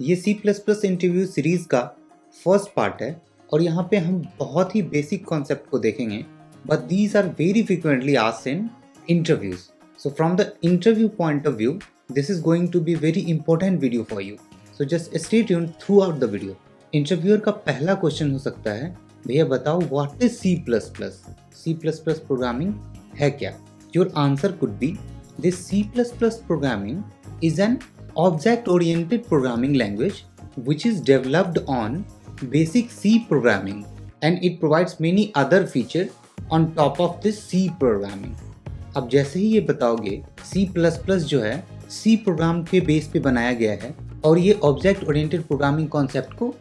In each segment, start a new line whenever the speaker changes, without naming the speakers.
ये C++ interview series का first part है और यहाँ पे हम बहुत ही बेसिक कॉन्सेप्ट को देखेंगे, but these are very frequently asked in interviews. So from the interview point of view, this is going to be very important video for you. So just stay tuned throughout the video. Interviewer का पहला question हो सकता है, भैया बताओ what is C++? C++ programming है क्या? Your answer could be, this C++ programming is an object-oriented programming language which is developed on basic C programming and it provides many other features on top of this C programming. अब जैसे ही ये बताओगे C++ जो है C programme के base पे बनाया गया है और ये ऑब्जेक्ट ओरिएंटेड प्रोग्रामिंग कॉन्सेप्ट को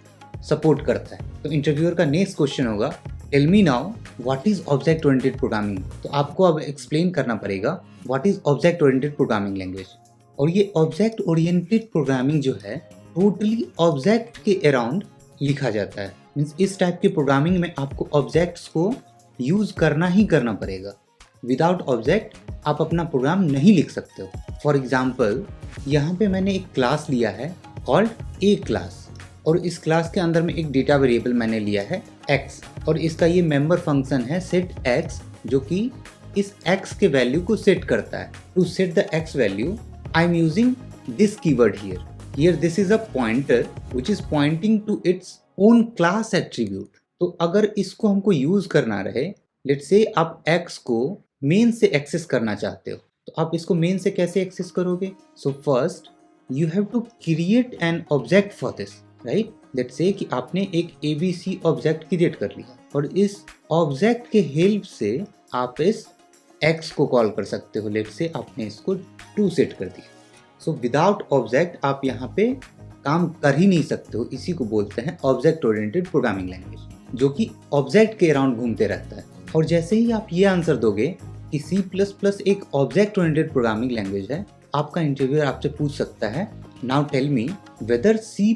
सपोर्ट करता है, तो इंटरव्यूअर का नेक्स्ट क्वेश्चन होगा, tell me now what is object oriented programming. तो आपको अब एक्सप्लेन करना पड़ेगा what is object oriented programming language. और ये ऑब्जेक्ट ओरिएंटेड प्रोग्रामिंग जो है टोटली ऑब्जेक्ट के अराउंड लिखा जाता है. मीन्स इस टाइप के प्रोग्रामिंग में आपको ऑब्जेक्ट्स को यूज करना ही करना पड़ेगा. विदाउट ऑब्जेक्ट आप अपना प्रोग्राम नहीं लिख सकते हो. फॉर एग्जाम्पल, यहाँ पे मैंने एक क्लास लिया है कॉल्ड ए क्लास और इस क्लास के अंदर में एक डेटा वेरिएबल मैंने लिया है x और इसका ये मेंबर फंक्शन है सेट x जो कि इस x के वैल्यू को सेट करता है. To set the x value I am using this keyword here. Here this is a pointer which is pointing to its own class attribute. तो अगर इसको हमको यूज करना रहे, let's say आप x को मेन से एक्सेस करना चाहते हो, तो आप इसको मेन से कैसे एक्सेस करोगे? So first you have to create an object for this, right? Let's say कि आपने एक ABC ऑब्जेक्ट क्रिएट कर लिया और इस ऑब्जेक्ट के हेल्प से आप इस x को कॉल कर सकते हो. लेट्स से आपने इसको 2 सेट कर दिया. सो विदाउट ऑब्जेक्ट आप यहाँ पे काम कर ही नहीं सकते हो. इसी को बोलते हैं ऑब्जेक्ट ओरिएंटेड प्रोग्रामिंग लैंग्वेज, जो कि ऑब्जेक्ट के अराउंड घूमते रहता है. और जैसे ही आप ये आंसर दोगे कि C++ एक ऑब्जेक्ट ओरिएंटेड प्रोग्रामिंग लैंग्वेज है, आपका इंटरव्यूअर आपसे पूछ सकता है, now tell me whether C++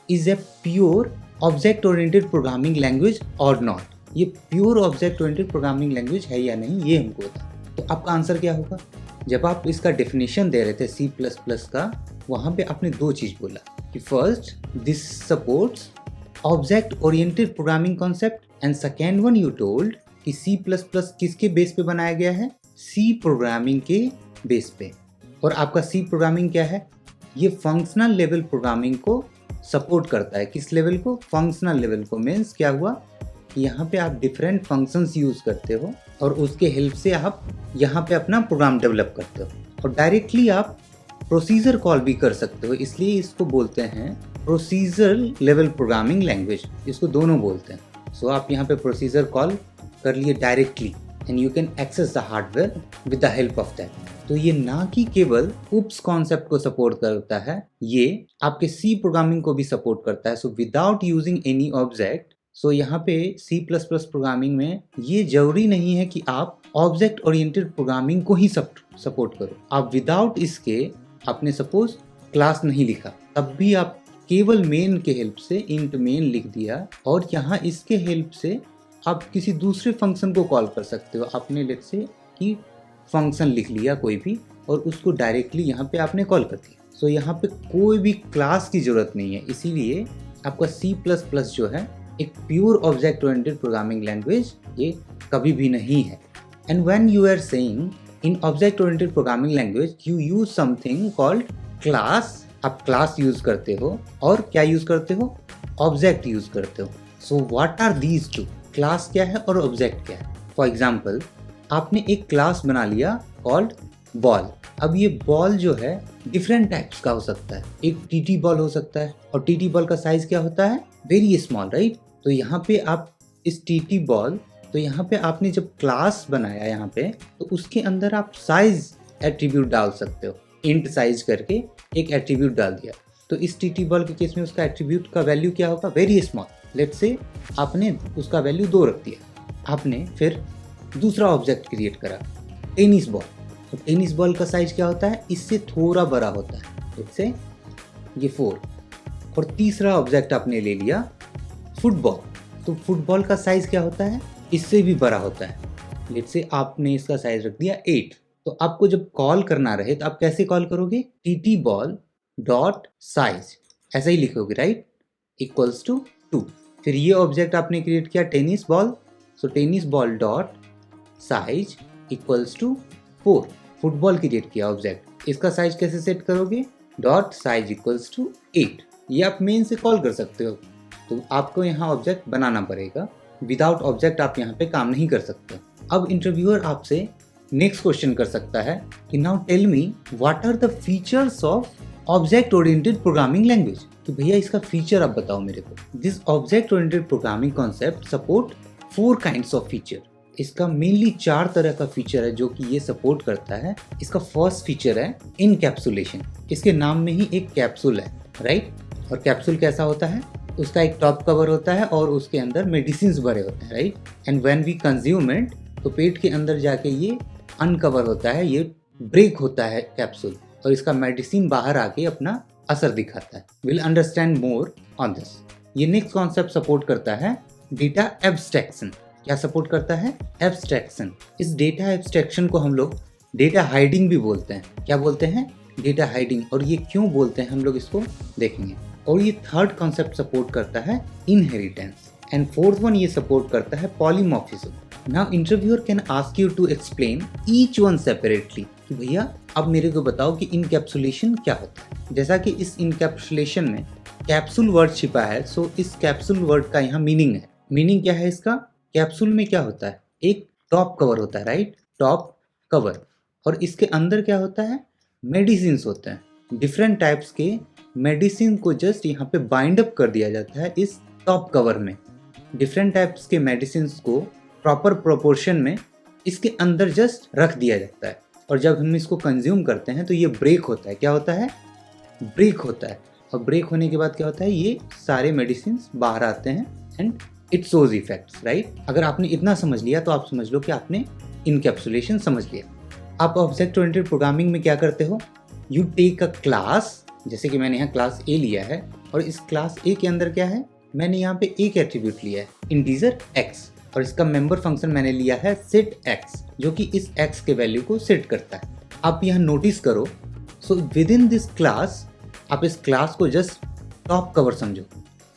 is a pure object oriented programming language or not. ये pure object oriented programming language है या नहीं, ये हमको बता. तो आपका आंसर क्या होगा? जब आप इसका डेफिनेशन दे रहे थे C++ का, वहाँ पे आपने 2 चीज़ बोला कि first this supports object oriented programming concept and second one you told कि C++ किसके बेस पे बनाया गया है? C प्रोग्रामिंग के बेस पे. और आपका C प्रोग्रामिंग क्या है? ये फंक्शनल लेवल प्रोग्रामिंग को सपोर्ट करता है. किस लेवल को? फंक्शनल लेवल को. मीन्स क्या हुआ कि यहाँ पे आप डिफरेंट फंक्शंस यूज़ करते हो और उसके हेल्प से आप यहाँ पे अपना प्रोग्राम डेवलप करते हो और डायरेक्टली आप प्रोसीजर कॉल भी कर सकते हो. इसलिए इसको बोलते हैं प्रोसीजर लेवल प्रोग्रामिंग लैंग्वेज. इसको दोनों बोलते हैं. सो आप यहाँ पे प्रोसीजर कॉल कर लिए directly and you can access the hardware with the help of that. तो ये ना कि केवल उप्स कॉन्सेप्ट को सपोर्ट करता है, ये आपके C प्रोग्रामिंग को भी सपोर्ट करता है. So without using any object, so यहाँ पे C++ प्रोग्रामिंग में ये जरूरी नहीं है कि आप ऑब्जेक्ट ओरिएंटेड प्रोग्रामिंग को ही सपोर्ट करो. आप विदाउट इसके आपने सपोज क्लास नहीं लिखा, तब भी आप केवल मेन के हेल्प से इंट मेन लिख दिया और यहाँ इसके हेल्प से आप किसी दूसरे फंक्शन को कॉल कर सकते हो. आपने लेट्स से कि फंक्शन लिख लिया कोई भी और उसको डायरेक्टली यहाँ पे आपने कॉल कर दिया. सो यहाँ पे कोई भी क्लास की जरूरत नहीं है. इसीलिए आपका C++ जो है एक pure object oriented programming language ये कभी भी नहीं है. And when you are saying in object oriented programming language you use something called class. आप क्लास यूज करते हो और क्या यूज करते हो? ऑब्जेक्ट यूज करते हो. So what are these two? Class क्या है और ऑब्जेक्ट क्या है? फॉर एग्जाम्पल, आपने एक क्लास बना लिया कॉल्ड बॉल. अब ये बॉल जो है डिफरेंट टाइप्स का हो सकता है. एक टीटी बॉल हो सकता है और टीटी बॉल का साइज क्या होता है? Very small, right? तो यहाँ पे आप इस टीटी बॉल, तो यहाँ पे आपने जब क्लास बनाया यहाँ पे, तो उसके अंदर आप साइज एट्रीब्यूट डाल सकते हो. इंट साइज करके एक एट्रीब्यूट डाल दिया. तो इस टीटी बॉल के केस में उसका एट्रीब्यूट का वैल्यू क्या होगा? Very small. लेट्स से आपने उसका वैल्यू 2 रख दिया. आपने फिर दूसरा ऑब्जेक्ट क्रिएट करा टेनिस बॉल. तो टेनिस बॉल का साइज क्या होता है? इससे थोड़ा बड़ा होता है. लेट्स से ये 4. और तीसरा ऑब्जेक्ट आपने ले लिया फुटबॉल. तो फुटबॉल का साइज क्या होता है? इससे भी बड़ा होता है. लेट्स से आपने इसका साइज रख दिया 8. तो आपको जब कॉल करना रहे तो आप कैसे कॉल करोगे? TT ball dot size. ऐसा ही लिखोगे राइट, इक्वल्स टू 2। फिर ये ऑब्जेक्ट आपने क्रिएट किया tennis ball, so tennis ball dot size equals to 4। Football create किया ऑब्जेक्ट, इसका साइज कैसे सेट करोगे, डॉट साइज इक्वल्स टू 8। ये आप मेन से कॉल कर सकते हो, तो आपको यहाँ ऑब्जेक्ट बनाना पड़ेगा, विदाउट ऑब्जेक्ट आप यहाँ पे काम नहीं कर सकते। अब इंटरव्यूअर आपसे नेक्स्ट क्वेश्चन कर सकता है कि now tell me what are the features of object oriented programming language, कि भैया इसका फीचर आप बताओ मेरे को। This object oriented programming concept support 4 kinds of feature. इसका मेनली 4 तरह का फीचर है जो कि ये सपोर्ट करता है। इसका फर्स्ट फीचर है इनकैप्सुलेशन। इसके नाम में ही एक कैप्सूल है राइट, और कैप्सूल कैसा होता है, उसका एक टॉप कवर होता है और उसके अंदर मेडिसिन भरे होते हैं right, and when we consume it तो पेट के अंदर जाके ये अनकवर होता है, ये ब्रेक होता है कैप्सूल, और इसका मेडिसिन बाहर आके अपना असर दिखाता है। Will understand more on this. ये नेक्स्ट कॉन्सेप्ट सपोर्ट करता है डेटा एब्स्ट्रैक्शन। क्या सपोर्ट करता है, एब्स्ट्रैक्शन। इस डेटा एब्स्ट्रैक्शन को हम लोग डेटा हाइडिंग भी बोलते हैं। क्या बोलते हैं, डेटा हाइडिंग। और ये क्यों बोलते हैं हम लोग इसको देखेंगे। और ये थर्ड कॉन्सेप्ट सपोर्ट करता है इनहेरिटेंस, एंड फोर्थ वन ये सपोर्ट करता है polymorphism. Now interviewer can ask you to explain each one separately, कि भैया अब मेरे को बताओ कि इनकैप्सुलेशन क्या होता है। जैसा कि इस इनकैप्सुलेशन में कैप्सूल वर्ड छिपा है, सो इस कैप्सूल वर्ड का यहाँ मीनिंग है। मीनिंग क्या है इसका, कैप्सूल में क्या होता है, एक टॉप कवर होता है राइट, टॉप कवर, और इसके अंदर क्या होता है, मेडिसिन होते हैं। डिफरेंट टाइप्स के मेडिसिन को जस्ट यहाँ पे बाइंड अप कर दिया जाता है इस टॉप कवर में। डिफरेंट टाइप्स के मेडिसिन को प्रॉपर प्रोपोर्शन में इसके अंदर जस्ट रख दिया जाता है, और जब हम इसको कंज्यूम करते हैं तो ये ब्रेक होता है। क्या होता है, ब्रेक होता है, और ब्रेक होने के बाद क्या होता है, ये सारे मेडिसिन बाहर आते हैं and it shows effects right. अगर आपने इतना समझ लिया तो आप समझ लो कि आपने इनकैप्सुलेशन समझ लिया। आप ऑब्जेक्ट ओरिएंटेड प्रोग्रामिंग में क्या करते हो, यू टेक अ क्लास, जैसे कि मैंने यहाँ क्लास ए लिया है, और इस क्लास ए के अंदर क्या है, मैंने यहाँ पे एक एट्रीब्यूट लिया है इंटीजर x, और इसका मेंबर फंक्शन मैंने लिया है सेट x, जो कि इस x के वैल्यू को सेट करता है। आप यहाँ नोटिस करो, so with in this class आप इस क्लास को जस्ट टॉप कवर समझो,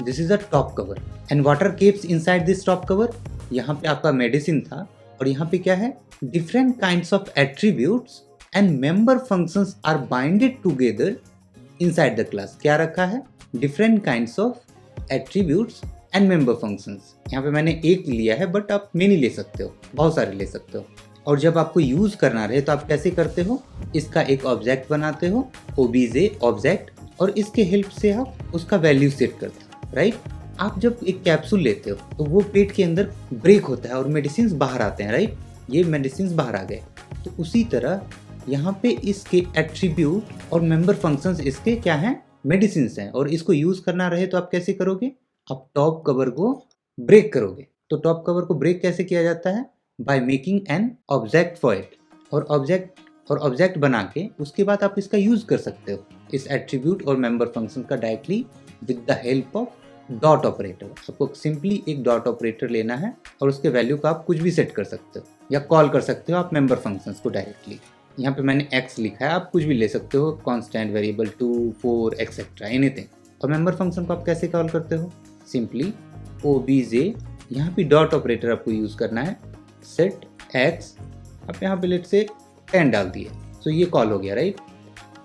this is a top cover, and water keeps inside this top cover. यहाँ पे आपका मेडिसिन था, और यहाँ पे क्या है, different kinds of attributes and member functions are binded together inside the class. क्या रखा है, different kinds of attributes and member functions. यहाँ पे मैंने एक लिया है, बट आप मेनी ले सकते हो, बहुत सारे ले सकते हो। और जब आपको यूज करना रहे तो आप कैसे करते हो, इसका एक ऑब्जेक्ट बनाते हो, ओबीजे ऑब्जेक्ट, और इसके हेल्प से आप उसका वैल्यू सेट करते हो राइट। आप जब एक कैप्सूल लेते हो तो वो पेट के अंदर ब्रेक होता है और मेडिसिन बाहर आते हैं राइट, ये मेडिसिन बाहर आ गए। तो उसी तरह यहाँ पे इसके एट्रीब्यूट और मेंबर फंक्शंस इसके क्या हैं, मेडिसिन हैं, और इसको यूज करना रहे तो आप कैसे करोगे, आप टॉप कवर को ब्रेक करोगे। तो टॉप कवर को ब्रेक कैसे किया जाता है, by making an object for it, और ऑब्जेक्ट बना के उसके बाद आप इसका यूज कर सकते हो, इस एट्रीब्यूट और मेंबर फंक्शन का directly with the help of dot operator. आपको सिंपली एक डॉट ऑपरेटर लेना है और उसके वैल्यू का आप कुछ भी सेट कर सकते हो, या कॉल कर सकते हो आप मेंबर फंक्शंस को डायरेक्टली। यहाँ पे मैंने x लिखा है, आप कुछ भी ले सकते हो, कांस्टेंट, वेरिएबल, 2, 4 एक्सेट्रा, एनीथिंग। और मेंबर फंक्शन को आप कैसे कॉल करते हो, सिंपली ओबीजे, यहाँ पे डॉट ऑपरेटर आपको यूज करना है, सेट x, आप यहाँ पे लेट से 10 डाल दिए, सो ये कॉल हो गया राइट।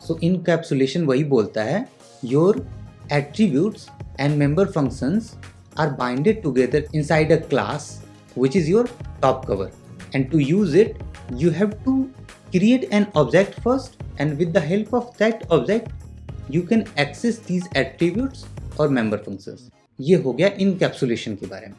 सो इनकैप्सुलेशन वही बोलता है, your attributes and member functions are binded together inside a class which is your top cover, and to use it you have to create an object first, and with the help of that object you can access these attributes और member functions। ये हो गया encapsulation के बारे में।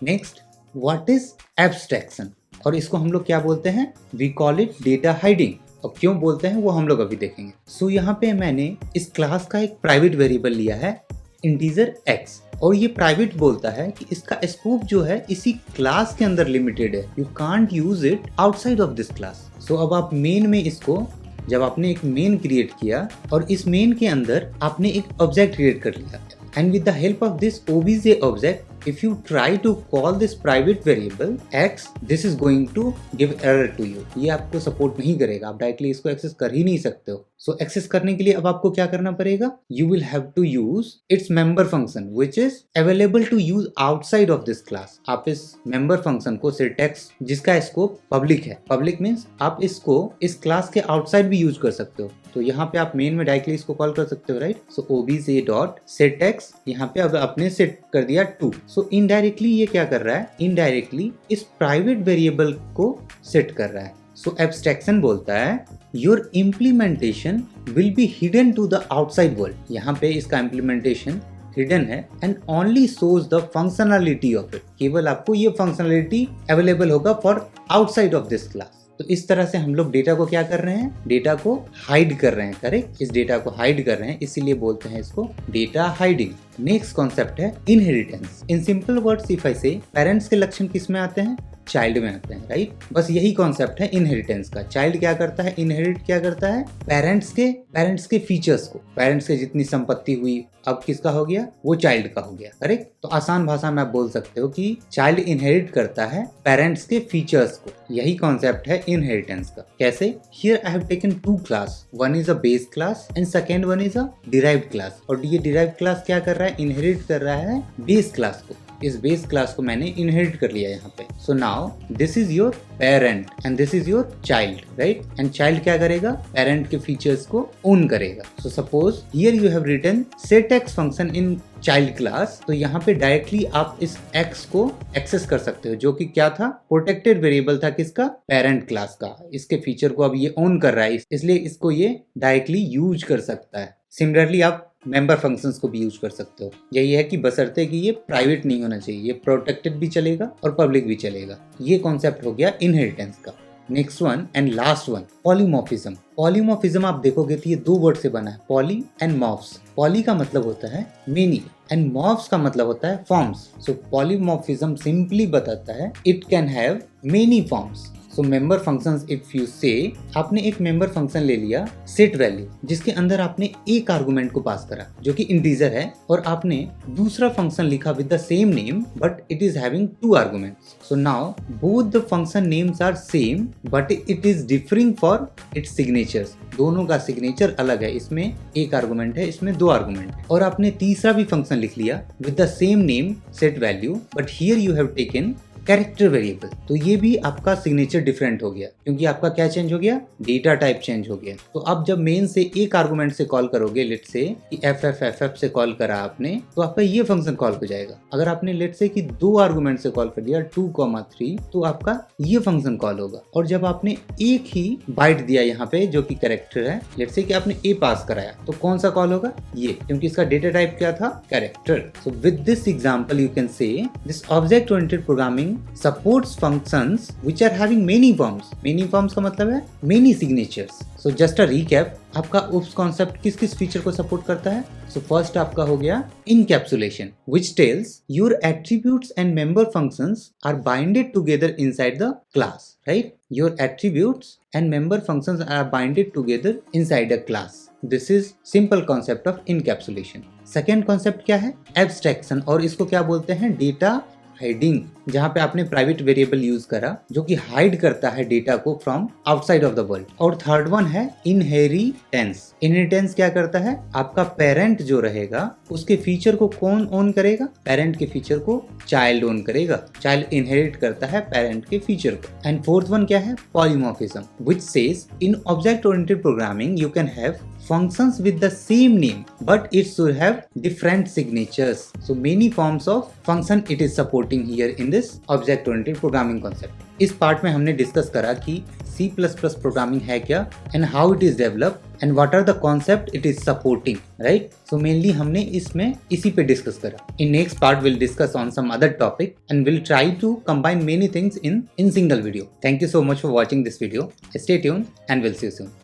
Next, what is abstraction, और इसको हम लोग क्या बोलते हैं, we call it data hiding. और क्यों बोलते हैं वो हम लोग अभी देखेंगे। सो यहाँ पे मैंने इस क्लास का एक प्राइवेट वेरिएबल लिया है इंटीजर x, और ये प्राइवेट बोलता है कि इसका स्कोप जो है इसी क्लास के अंदर लिमिटेड है, you can't use it outside of this class. So अब आप मेन में इसको, जब आपने एक मेन क्रिएट किया और इस मेन के अंदर आपने एक ऑब्जेक्ट क्रिएट कर लिया, and with the help of this OBJ object if you try to call this private variable x, this is going to give error to you. ये आपको सपोर्ट नहीं करेगा, आप डायरेक्टली इसको एक्सेस कर ही नहीं सकते हो. सो एक्सेस करने के लिए अब आपको क्या करना पड़ेगा? You will have to use its member function which is available to use outside of this class. आप इस member function को setX, जिसका स्कोप पब्लिक है, पब्लिक मीन्स आप इसको इस क्लास के आउटसाइड भी यूज कर सकते हो. तो यहाँ पे आप मेन में डायरेक्टली इसको कॉल कर सकते हो, राइट? सो obj.setX यहाँ पे अब आपने सेट कर दिया 2. सो इनडायरेक्टली ये क्या कर रहा है? इनडायरेक्टली इस प्राइवेट वेरिएबल को सेट कर रहा है. सो एब्स्ट्रैक्शन बोलता है your implementation will be hidden to the outside world. यहाँ पे इसका इम्प्लीमेंटेशन हिडन है and only shows the functionality of it. केवल आपको ये फंक्शनलिटी अवेलेबल होगा for outside of this class. तो इस तरह से हम लोग डेटा को क्या कर रहे हैं? डेटा को हाइड कर रहे हैं. करेक्ट? इस डेटा को हाइड कर रहे हैं, इसीलिए बोलते हैं इसको डेटा हाइडिंग. नेक्स्ट कॉन्सेप्ट है inheritance. In simple words if I से, पेरेंट्स के लक्षण किस में आते हैं? चाइल्ड में आते हैं, राइट? बस यही कॉन्सेप्ट है इनहेरिटेंस का. चाइल्ड क्या करता है? इनहेरिट क्या करता है? पेरेंट्स के फीचर्स को. पेरेंट्स के जितनी संपत्ति हुई अब किसका हो गया? वो चाइल्ड का हो गया. करेक्ट? तो आसान भाषा में आप बोल सकते हो कि चाइल्ड इनहेरिट करता है पेरेंट्स के फीचर्स को. यही कॉन्सेप्ट है इनहेरिटेंस का. कैसे? Here I have taken 2 class. One is a base class and second one is a derived class. और ये डिराइव्ड क्लास क्या कर रहा है? इनहेरिट कर रहा है बेस क्लास को. इस बेस क्लास को मैंने इनहेरिट कर लिया यहाँ पे. So now this is your parent and this is your child, right? And child क्या करेगा? पेरेंट के फीचर्स को ओन करेगा. So suppose here you have written setX function in child class. तो यहाँ पे डायरेक्टली आप इस x को एक्सेस कर सकते हो, जो कि क्या था? प्रोटेक्टेड वेरिएबल था. किसका? पेरेंट क्लास का. इसके फीचर को अब ये ओन कर रहा है, इसलिए इसको ये डायरेक्टली यूज कर सकता है. सिमिलरली आप मेंबर फंक्शंस को भी यूज कर सकते हो. यही है कि बशर्ते कि ये प्राइवेट नहीं होना चाहिए, ये प्रोटेक्टेड भी चलेगा और पब्लिक भी चलेगा. ये कॉन्सेप्ट हो गया इनहेरिटेंस का. Next one and last one, polymorphism. Polymorphism आप देखोगे तो ये 2 वर्ड से बना है, पॉली एंड मॉर्फ्स. पॉली का मतलब होता है मेनी एंड मॉर्फ्स का मतलब होता है फॉर्म्स. सो पॉलीमॉर्फिज्म सिंपली बताता है it can have many forms. So member functions if you से, आपने एक मेंबर फंक्शन ले लिया सेट वैल्यू, जिसके अंदर आपने एक आर्गुमेंट को पास करा जो कि इंटीजर है, और आपने दूसरा फंक्शन लिखा with the same name but it is having 2 arguments. So now both the function names are same but it is differing for its signatures. दोनों का सिग्नेचर अलग है. इसमें एक आर्गुमेंट है, इसमें 2 आर्गुमेंट. और आपने तीसरा भी फंक्शन लिख लिया with the same name set value but here you have taken character variable. तो ये भी आपका सिग्नेचर डिफरेंट हो गया, क्योंकि आपका क्या चेंज हो गया? डेटा टाइप चेंज हो गया. तो अब जब मेन से एक आर्गुमेंट से कॉल करोगे, लेट से कि ff से कॉल करा आपने, तो आपका ये फंक्शन कॉल हो जाएगा. अगर आपने लेट से कि 2 आर्गुमेंट से कॉल कर दिया 2,3, तो आपका ये फंक्शन कॉल होगा. और जब आपने एक ही बाइट दिया यहाँ पे जो कि कैरेक्टर है, लेट से कि आपने a पास कराया, तो कौन सा कॉल होगा? ये, क्योंकि इसका डेटा टाइप क्या था? Character. So with this example you can say this object oriented programming supports functions which are having many forms. Many forms का मतलब है many signatures. So just a recap, आपका OOPS concept किस किस feature को support करता है? So first आपका हो गया encapsulation, which tells your attributes and member functions are binded together inside the class, right? Your attributes and member functions are binded together inside a class. This is simple concept of encapsulation. Second concept क्या है? Abstraction, और इसको क्या बोलते हैं? Data hiding, जहां पे आपने प्राइवेट वेरिएबल यूज करा जो कि हाइड करता है डेटा को from outside of the world. और थर्ड वन है इनहेरिटेंस. इनहेरिटेंस क्या करता है? आपका पेरेंट जो रहेगा उसके फीचर को कौन ओन करेगा? पेरेंट के फीचर को चाइल्ड ओन करेगा. चाइल्ड इनहेरिट करता है पेरेंट के फीचर को. एंड फोर्थ वन क्या है? Polymorphism, which says in object oriented programming you can have functions with the same name but it should have different signatures. So many forms of function it is supporting here in this object oriented programming concept. इस part में हमने discuss करा कि C++ programming है क्या and how it is developed and what are the concept it is supporting, right? So mainly हमने इसमें इसी पे डिस्कस करा. In next part will discuss on some other topic and will try to combine many things in single video. Thank you so much for watching this video. Stay tuned and will see you soon.